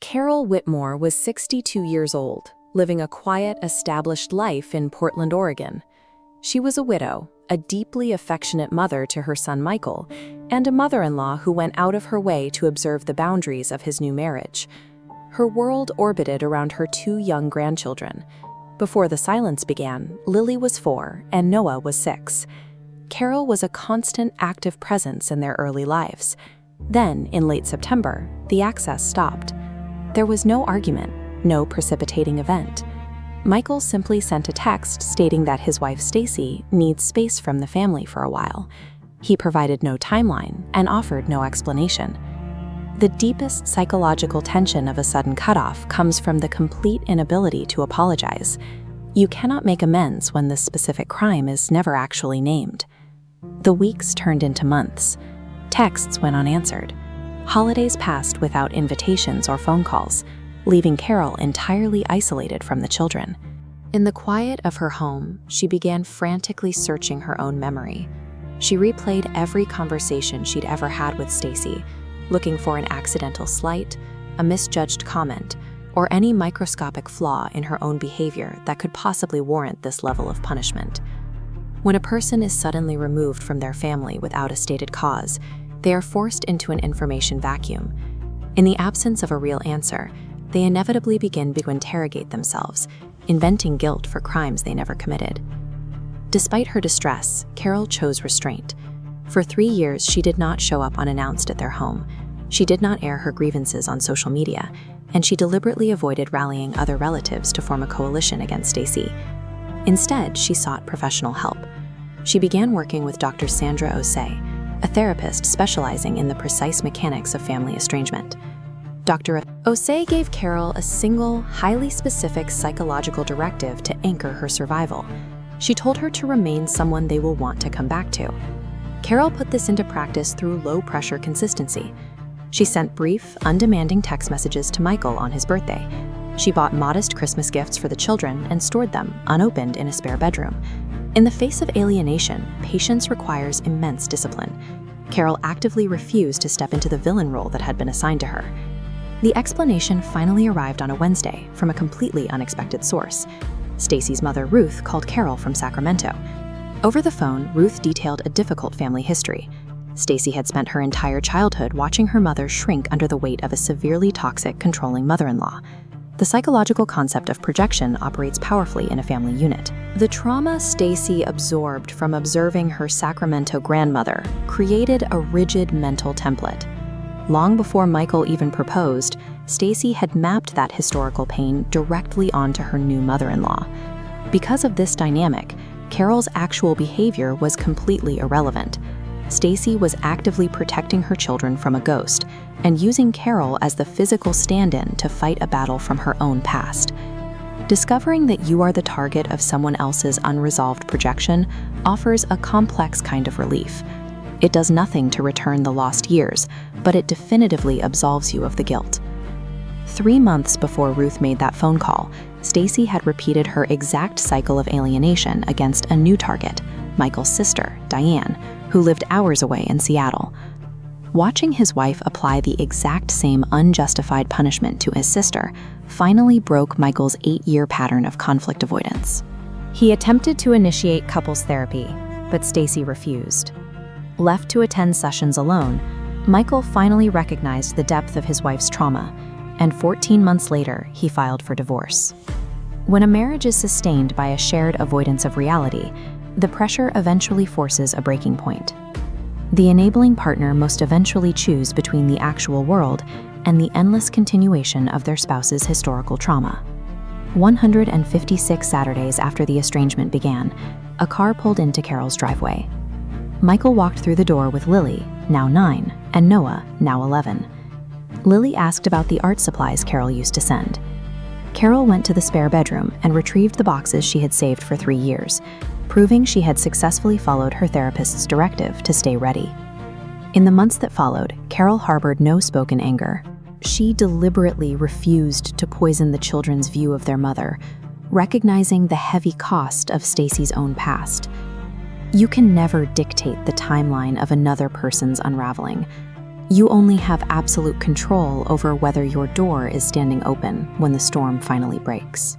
Carol Whitmore was 62 years old, living a quiet, established life in Portland, Oregon. She was a widow, a deeply affectionate mother to her son Michael, and a mother-in-law who went out of her way to observe the boundaries of his new marriage. Her world orbited around her two young grandchildren. Before the silence began, Lily was 4 and Noah was 6. Carol was a constant, active presence in their early lives. Then, in late September, the access stopped. There was no argument, no precipitating event. Michael simply sent a text stating that his wife Stacy needs space from the family for a while. He provided no timeline and offered no explanation. The deepest psychological tension of a sudden cutoff comes from the complete inability to apologize. You cannot make amends when the specific crime is never actually named. The weeks turned into months. Texts went unanswered. Holidays passed without invitations or phone calls, leaving Carol entirely isolated from the children. In the quiet of her home, she began frantically searching her own memory. She replayed every conversation she'd ever had with Stacy, looking for an accidental slight, a misjudged comment, or any microscopic flaw in her own behavior that could possibly warrant this level of punishment. When a person is suddenly removed from their family without a stated cause, they are forced into an information vacuum. In the absence of a real answer, they inevitably begin to interrogate themselves, inventing guilt for crimes they never committed. Despite her distress, Carol chose restraint. For 3 years, she did not show up unannounced at their home. She did not air her grievances on social media, and she deliberately avoided rallying other relatives to form a coalition against Stacy. Instead, she sought professional help. She began working with Dr. Sandra Osei, a therapist specializing in the precise mechanics of family estrangement. Dr. Osei gave Carol a single, highly specific psychological directive to anchor her survival. She told her to remain someone they will want to come back to. Carol put this into practice through low-pressure consistency. She sent brief, undemanding text messages to Michael on his birthday. She bought modest Christmas gifts for the children and stored them, unopened, in a spare bedroom. In the face of alienation, patience requires immense discipline. Carol actively refused to step into the villain role that had been assigned to her. The explanation finally arrived on a Wednesday from a completely unexpected source. Stacy's mother, Ruth, called Carol from Sacramento. Over the phone, Ruth detailed a difficult family history. Stacy had spent her entire childhood watching her mother shrink under the weight of a severely toxic, controlling mother-in-law. The psychological concept of projection operates powerfully in a family unit. The trauma Stacy absorbed from observing her Sacramento grandmother created a rigid mental template. Long before Michael even proposed, Stacy had mapped that historical pain directly onto her new mother-in-law. Because of this dynamic, Carol's actual behavior was completely irrelevant. Stacy was actively protecting her children from a ghost and using Carol as the physical stand-in to fight a battle from her own past. Discovering that you are the target of someone else's unresolved projection offers a complex kind of relief. It does nothing to return the lost years, but it definitively absolves you of the guilt. 3 months before Ruth made that phone call, Stacy had repeated her exact cycle of alienation against a new target, Michael's sister, Diane, who lived hours away in Seattle. Watching his wife apply the exact same unjustified punishment to his sister finally broke Michael's 8-year pattern of conflict avoidance. He attempted to initiate couples therapy, but Stacy refused. Left to attend sessions alone, Michael finally recognized the depth of his wife's trauma, and 14 months later, he filed for divorce. When a marriage is sustained by a shared avoidance of reality, the pressure eventually forces a breaking point. The enabling partner must eventually choose between the actual world and the endless continuation of their spouse's historical trauma. 156 Saturdays after the estrangement began, a car pulled into Carol's driveway. Michael walked through the door with Lily, now 9, and Noah, now 11. Lily asked about the art supplies Carol used to send. Carol went to the spare bedroom and retrieved the boxes she had saved for 3 years, proving she had successfully followed her therapist's directive to stay ready. In the months that followed, Carol harbored no spoken anger. She deliberately refused to poison the children's view of their mother, recognizing the heavy cost of Stacy's own past. You can never dictate the timeline of another person's unraveling. You only have absolute control over whether your door is standing open when the storm finally breaks.